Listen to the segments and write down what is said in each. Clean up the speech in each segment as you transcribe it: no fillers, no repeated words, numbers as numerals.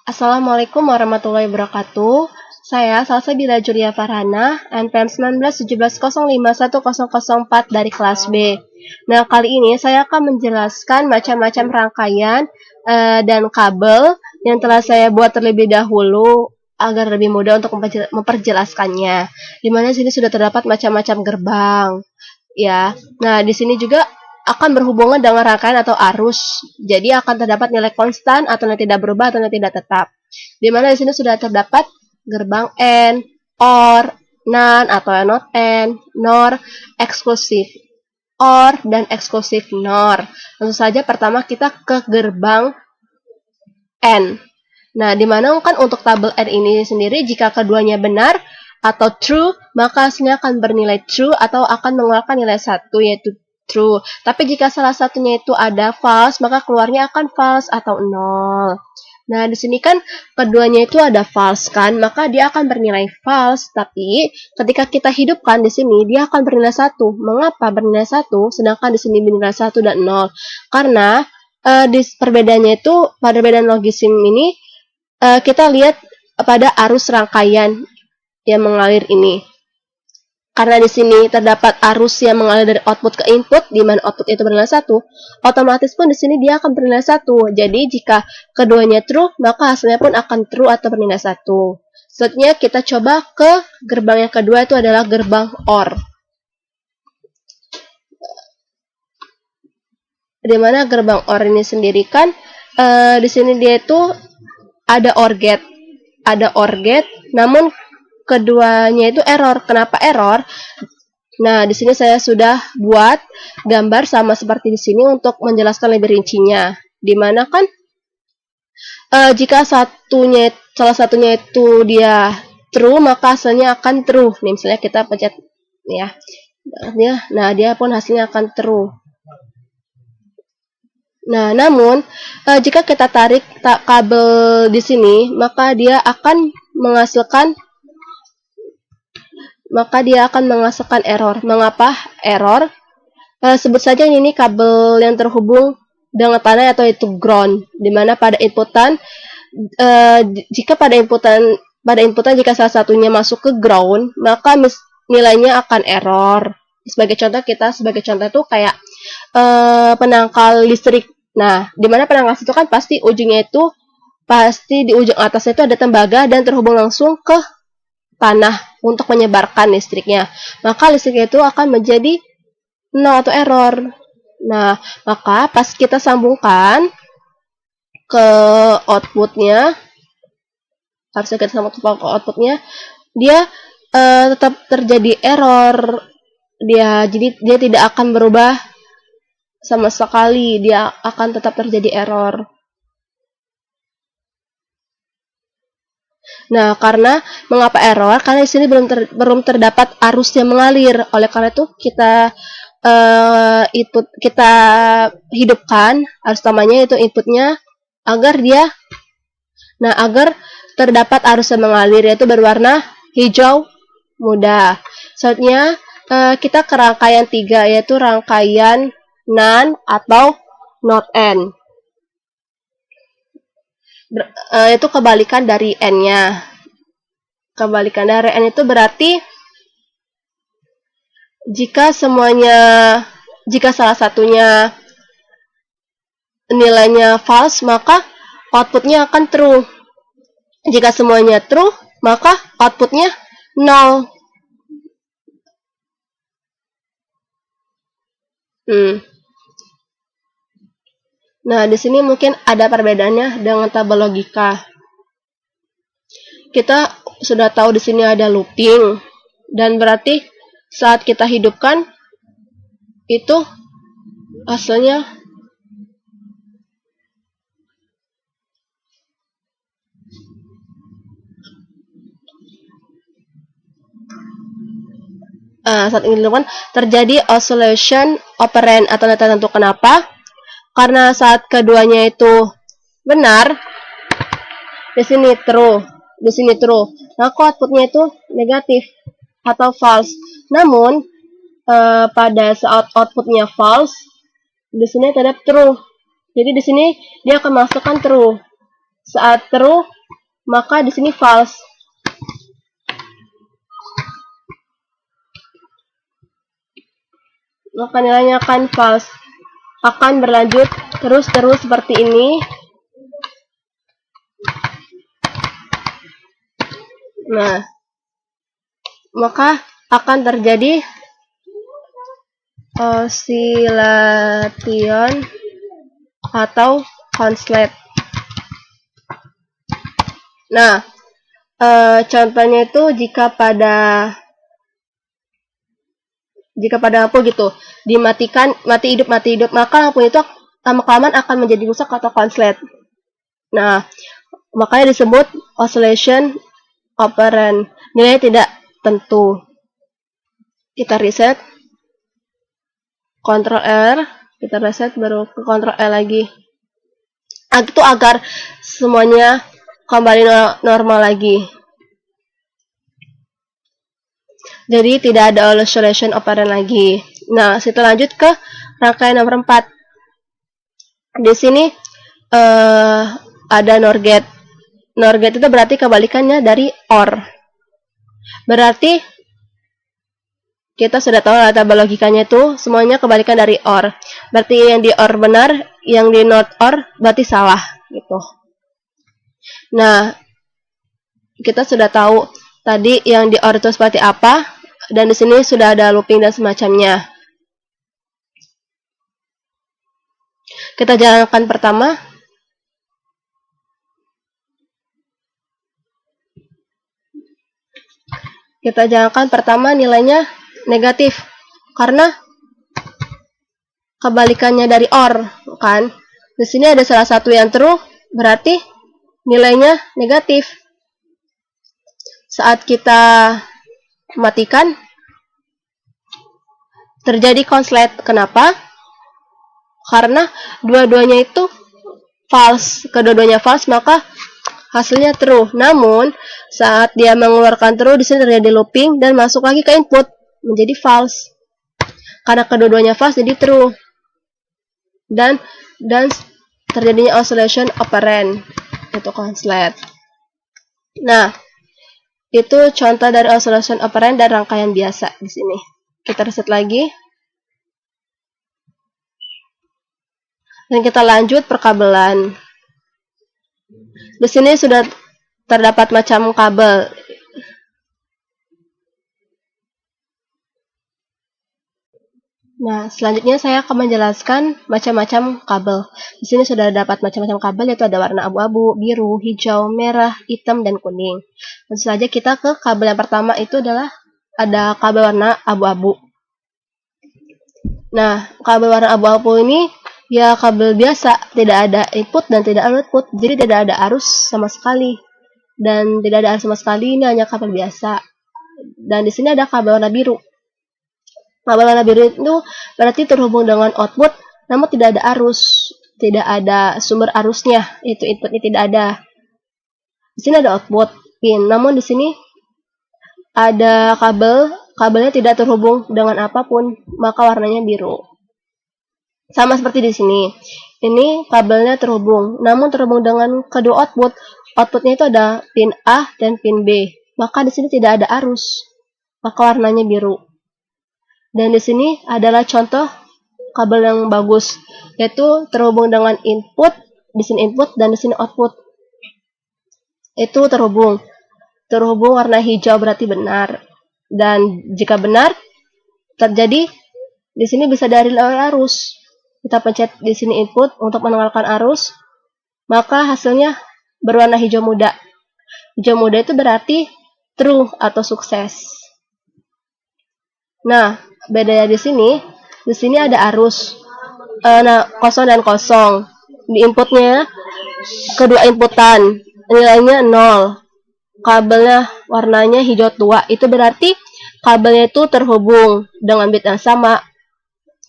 Assalamualaikum warahmatullahi wabarakatuh. Saya Salsa Bila Julia Farhana, NPM 1917051004 dari kelas B. Nah, kali ini saya akan menjelaskan macam-macam rangkaian dan kabel yang telah saya buat terlebih dahulu agar lebih mudah untuk memperjelaskannya. Di mana sini sudah terdapat macam-macam gerbang, ya. Nah, di sini juga akan berhubungan dengan rangkaian atau arus. Jadi akan terdapat nilai konstan atau yang tidak berubah atau yang tidak tetap. Di mana di sini sudah terdapat gerbang N, OR, NaN atau not N, NOR, eksklusif OR dan eksklusif NOR. Tentu saja pertama kita ke gerbang N. Nah, di mana kan untuk tabel N ini sendiri jika keduanya benar atau true, maka hasilnya akan bernilai true atau akan mengeluarkan nilai 1 yaitu true. Tapi jika salah satunya itu ada false, maka keluarnya akan false atau 0. Nah, di sini kan keduanya itu ada false kan, maka dia akan bernilai false. Tapi ketika kita hidupkan di sini, dia akan bernilai 1. Mengapa bernilai 1, sedangkan di sini bernilai 1 dan 0? Karena di perbedaannya itu, pada perbedaan logisim ini, kita lihat pada arus rangkaian yang mengalir ini. Karena di sini terdapat arus yang mengalir dari output ke input, di mana output itu bernilai 1, otomatis pun di sini dia akan bernilai 1. Jadi jika keduanya true, maka hasilnya pun akan true atau bernilai 1. Selanjutnya kita coba ke gerbang yang kedua, itu adalah gerbang OR. Di mana gerbang OR ini sendiri kan, di sini dia itu ada OR gate. Ada OR gate, namun keduanya itu error. Kenapa error? Nah, di sini saya sudah buat gambar sama seperti di sini untuk menjelaskan lebih rincinya. Di mana kan jika salah satunya itu dia true, maka hasilnya akan true. Nih, misalnya kita pencet ya. Nah, dia pun hasilnya akan true. Nah, namun jika kita tarik kabel di sini, maka dia akan menghasilkan error. Mengapa error? Sebut saja ini kabel yang terhubung dengan tanah atau itu ground, di mana pada inputan jika pada inputan jika salah satunya masuk ke ground, maka nilainya akan error. Sebagai contoh itu kayak penangkal listrik. Nah, di mana penangkal itu kan pasti di ujung atasnya itu ada tembaga dan terhubung langsung ke tanah untuk menyebarkan listriknya. Maka listriknya itu akan menjadi 0 atau error. Nah, maka pas kita sambungkan ke outputnya, harusnya kita sambungkan ke outputnya, dia tetap terjadi error. Jadi dia tidak akan berubah sama sekali. Dia akan tetap terjadi error. Nah, karena mengapa error? Karena di sini belum terdapat arus yang mengalir. Oleh karena itu kita hidupkan arus utamanya, itu inputnya, agar terdapat arus yang mengalir, yaitu berwarna hijau muda. Selanjutnya kita ke rangkaian 3, yaitu rangkaian NaN atau not N. Itu kebalikan dari N-nya. Kebalikan dari N itu berarti jika salah satunya nilainya false, maka outputnya akan true. Jika semuanya true, maka outputnya 0. Nah, di sini mungkin ada perbedaannya dengan tabel logika. Kita sudah tahu di sini ada looping, dan berarti saat kita hidupkan itu hasilnya saat ini dihidupkan terjadi oscillation operand atau tanda tentu. Kenapa? Karena saat keduanya itu benar, di sini true, maka outputnya itu negatif atau false. Namun pada saat outputnya false, di sini terdapat true. Jadi di sini dia akan masukkan true. Saat true, maka di sini false. Maka nilainya akan false. Akan berlanjut terus-terus seperti ini. Nah, maka akan terjadi oscillation atau konslet. Nah, contohnya itu jika pada lampu gitu dimatikan, mati hidup, maka lampu itu lama-kelamaan akan menjadi rusak atau konslet. Nah, makanya disebut oscillation operand. Nilainya tidak tentu. Kita reset, Ctrl R, kita reset baru ke Ctrl L lagi. Itu agar semuanya kembali normal lagi. Jadi tidak ada oscillation operand lagi. Nah, kita lanjut ke rangkaian nomor 4. Di sini ada NOR gate. NOR gate itu berarti kebalikannya dari OR. Berarti kita sudah tahu tabel logikanya itu semuanya kebalikan dari OR. Berarti yang di OR benar, yang di not OR berarti salah gitu. Nah, kita sudah tahu tadi yang di OR itu seperti apa, dan di sini sudah ada looping dan semacamnya. Kita jalankan pertama. Kita jalankan pertama, nilainya negatif karena kebalikannya dari OR, kan? Di sini ada salah satu yang true, berarti nilainya negatif. Saat kita matikan, terjadi konslet. Kenapa? Karena dua-duanya itu false. Kedua-duanya false, maka hasilnya true. Namun, saat dia mengeluarkan true, di sini terjadi looping dan masuk lagi ke input, menjadi false. Karena kedua-duanya false, jadi true. Dan terjadinya oscillation operand, itu konslet. Nah, itu contoh dari oscillation operand dan rangkaian biasa di sini. Kita reset lagi. Dan kita lanjut perkabelan. Di sini sudah terdapat macam kabel. Nah, selanjutnya saya akan menjelaskan macam-macam kabel. Di sini sudah dapat macam-macam kabel, yaitu ada warna abu-abu, biru, hijau, merah, hitam, dan kuning. Langsung saja kita ke kabel yang pertama, itu adalah ada kabel warna abu-abu. Nah, kabel warna abu-abu ini ya kabel biasa, tidak ada input dan tidak ada output, jadi tidak ada arus sama sekali. Dan tidak ada arus sama sekali, ini hanya kabel biasa. Dan di sini ada kabel warna biru. Kabel warna biru itu berarti terhubung dengan output, namun tidak ada arus, tidak ada sumber arusnya, itu inputnya tidak ada. Di sini ada output pin, namun di sini ada kabelnya tidak terhubung dengan apapun, maka warnanya biru. Sama seperti di sini. Ini kabelnya terhubung, namun terhubung dengan kedua output. Outputnya itu ada pin A dan pin B. Maka di sini tidak ada arus, maka warnanya biru. Dan di sini adalah contoh kabel yang bagus, yaitu terhubung dengan input, di sini input dan di sini output. Itu terhubung. Terhubung warna hijau berarti benar. Dan jika benar, terjadi di sini bisa dari arus. Kita pencet di sini input untuk menanggalkan arus, maka hasilnya berwarna hijau muda. Hijau muda itu berarti true atau sukses. Nah, bedanya di sini ada arus. Nah, kosong dan kosong. Di inputnya kedua inputan nilainya 0. Kabelnya warnanya hijau tua. Itu berarti kabelnya itu terhubung dengan bit yang sama.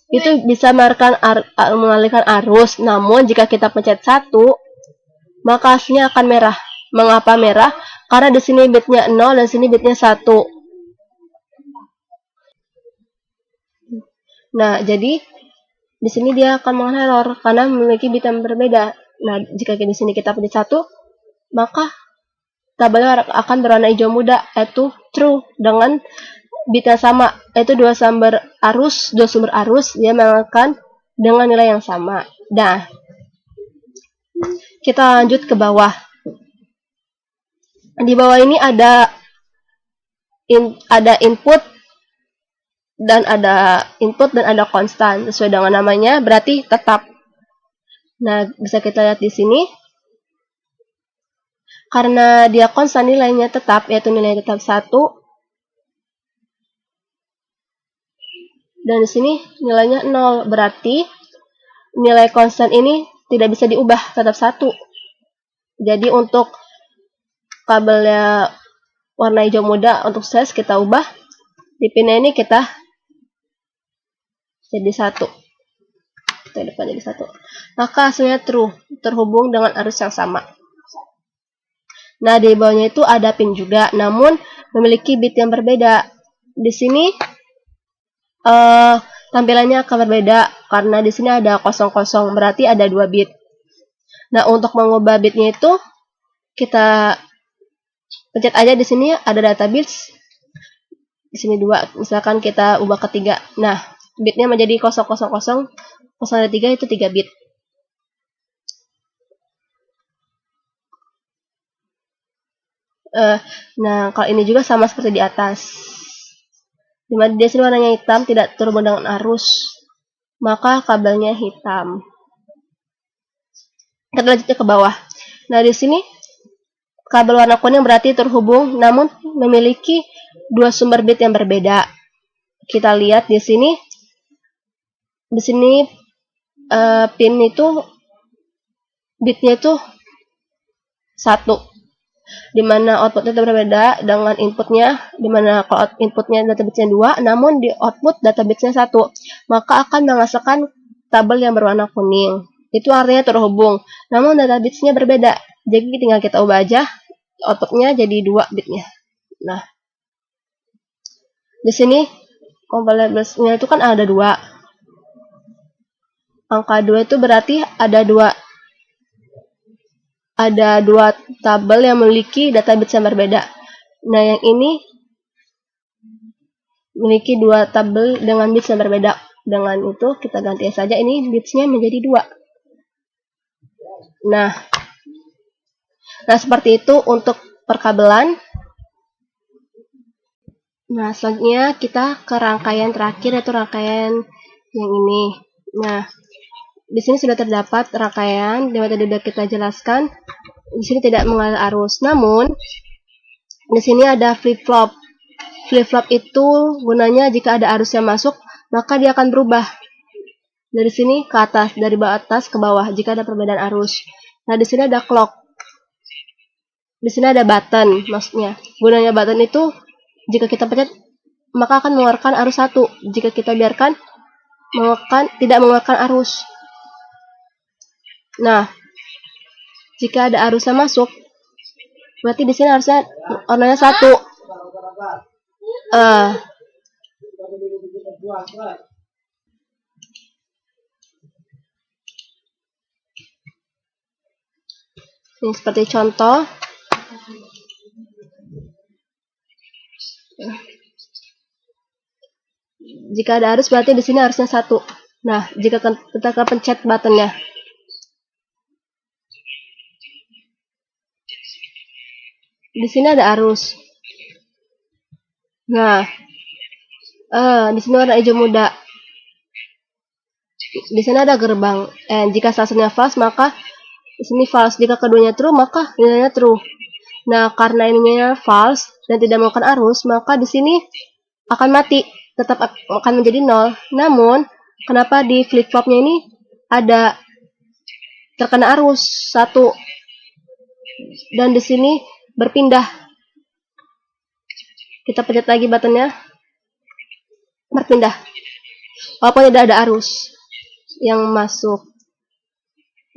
Itu bisa mengalihkan arus. Namun jika kita pencet 1, maka hasilnya akan merah. Mengapa merah? Karena di sini bitnya 0 dan sini bitnya 1. Nah, jadi di sini dia akan mengalami error karena memiliki bit yang berbeda. Nah, jika di sini kita pencet 1, maka tabelnya akan berwarna hijau muda, yaitu true, dengan bit yang sama, yaitu dua sumber arus dia mengalahkan dengan nilai yang sama. Nah, kita lanjut ke bawah. Di bawah ini ada input dan ada konstan sesuai dengan namanya, berarti tetap. Nah, bisa kita lihat di sini. Karena dia konstan nilainya tetap, yaitu nilai tetap 1. Dan di sini nilainya 0, berarti nilai konstan ini tidak bisa diubah, tetap 1. Jadi untuk kabelnya warna hijau muda, untuk size kita ubah, di pinnya ini kita jadi 1. Kita depan jadi 1. Maka hasilnya true, terhubung dengan arus yang sama. Nah, di bawahnya itu ada pin juga, namun memiliki bit yang berbeda. Di sini tampilannya akan berbeda karena di sini ada 00, berarti ada 2 bit. Nah, untuk mengubah bitnya itu kita pencet aja, di sini ada data bits. Di sini 2, misalkan kita ubah ke 3. Nah, bitnya menjadi 000, 003 itu 3 bit. Nah, kalau ini juga sama seperti di atas. Dimana di sini warnanya hitam, tidak terhubung dengan arus, maka kabelnya hitam. Kita lanjut ke bawah. Nah, di sini kabel warna kuning berarti terhubung, namun memiliki 2 sumber bit yang berbeda. Kita lihat di sini. Di sini pin itu bitnya itu 1. Dimana outputnya berbeda dengan inputnya, dimana kalau inputnya data bitsnya 2, namun di output data bitsnya 1, maka akan menghasilkan tabel yang berwarna kuning. Itu artinya terhubung, namun data bitsnya berbeda, jadi tinggal kita ubah aja outputnya jadi 2 bitnya. Nah, di sini compatibility-nya itu kan ada 2. Angka 2 itu berarti ada 2 tabel yang memiliki data bits yang berbeda. Nah, yang ini memiliki 2 tabel dengan bits yang berbeda. Dengan itu kita ganti saja ini bitsnya menjadi 2. Nah, seperti itu untuk perkabelan. Nah, selanjutnya kita ke rangkaian terakhir, yaitu rangkaian yang ini. Nah, di sini sudah terdapat rangkaian yang tadi sudah kita jelaskan. Di sini tidak mengalir arus, namun di sini ada flip-flop. Flip-flop itu gunanya jika ada arus yang masuk, maka dia akan berubah dari sini ke atas, dari bawah atas ke bawah jika ada perbedaan arus. Nah, di sini ada clock. Di sini ada button, maksudnya. Gunanya button itu jika kita pencet maka akan mengeluarkan arus 1. Jika kita biarkan tidak mengeluarkan arus. Nah, jika ada arus yang masuk, berarti di sini harusnya warnanya 1. Ini seperti contoh. Jika ada arus berarti di sini harusnya 1. Nah, jika kita pencet buttonnya, di sini ada arus. Nah, di sini warna hijau muda. Di sini ada gerbang. Jika salah satunya false, maka di sini false. Jika keduanya true, maka nilainya true. Nah, karena ininya false dan tidak melakukan arus, maka di sini akan mati, tetap akan menjadi 0. Namun, kenapa di flip-flopnya ini ada terkena arus 1 dan di sini berpindah. Kita pencet lagi buttonnya, berpindah. Walaupun tidak ada arus yang masuk.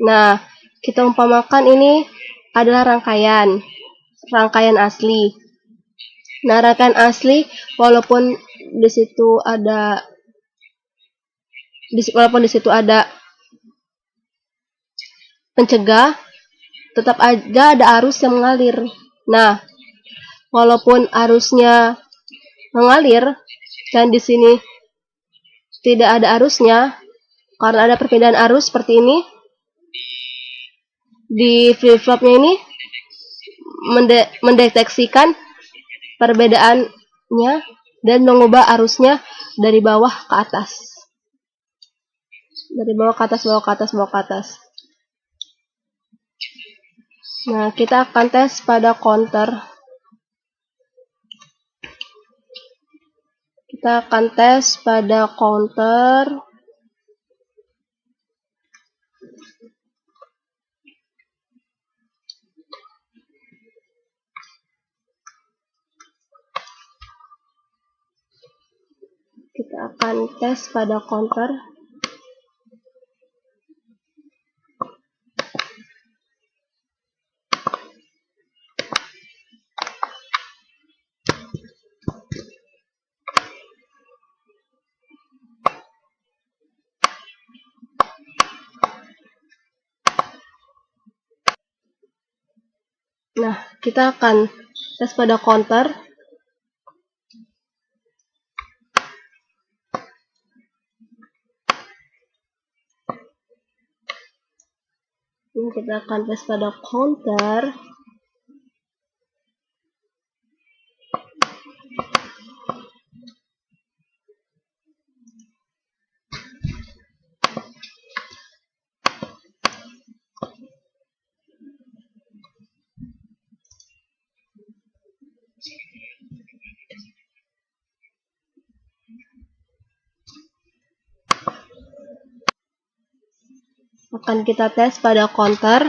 Nah, kita umpamakan ini adalah rangkaian asli. Nah, rangkaian asli walaupun di situ ada pencegah, tetap aja ada arus yang mengalir. Nah, walaupun arusnya mengalir dan di sini tidak ada arusnya, karena ada perpindahan arus seperti ini, di flip-flopnya ini mendeteksikan perbedaannya dan mengubah arusnya dari bawah ke atas. Dari bawah ke atas, bawah ke atas, bawah ke atas. Nah, kita akan tes pada counter. Kita akan tes pada counter. Kita akan tes pada counter. Nah, kita akan tes pada counter. Ini kita akan tes pada counter. Akan kita tes pada counter.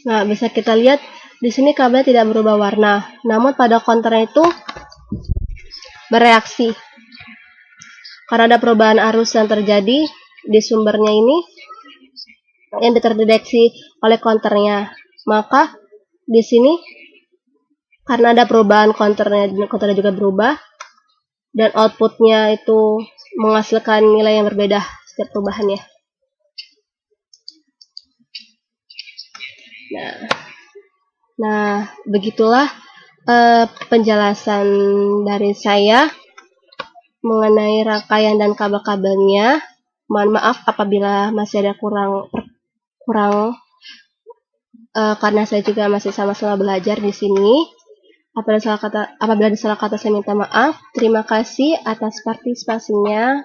Nah, bisa kita lihat di sini kabel tidak berubah warna, namun pada counternya itu bereaksi. Karena ada perubahan arus yang terjadi di sumbernya ini yang terdeteksi oleh counternya. Maka di sini karena ada perubahan counternya juga berubah dan outputnya itu menghasilkan nilai yang berbeda setiap perubahannya. Nah, begitulah penjelasan dari saya mengenai rangkaian dan kabel-kabelnya. Mohon maaf apabila masih ada kurang karena saya juga masih sama-sama belajar di sini. Apabila ada salah kata saya minta maaf. Terima kasih atas partisipasinya.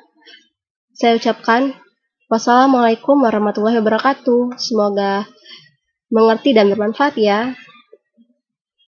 Saya ucapkan wassalamualaikum warahmatullahi wabarakatuh. Semoga mengerti dan bermanfaat ya.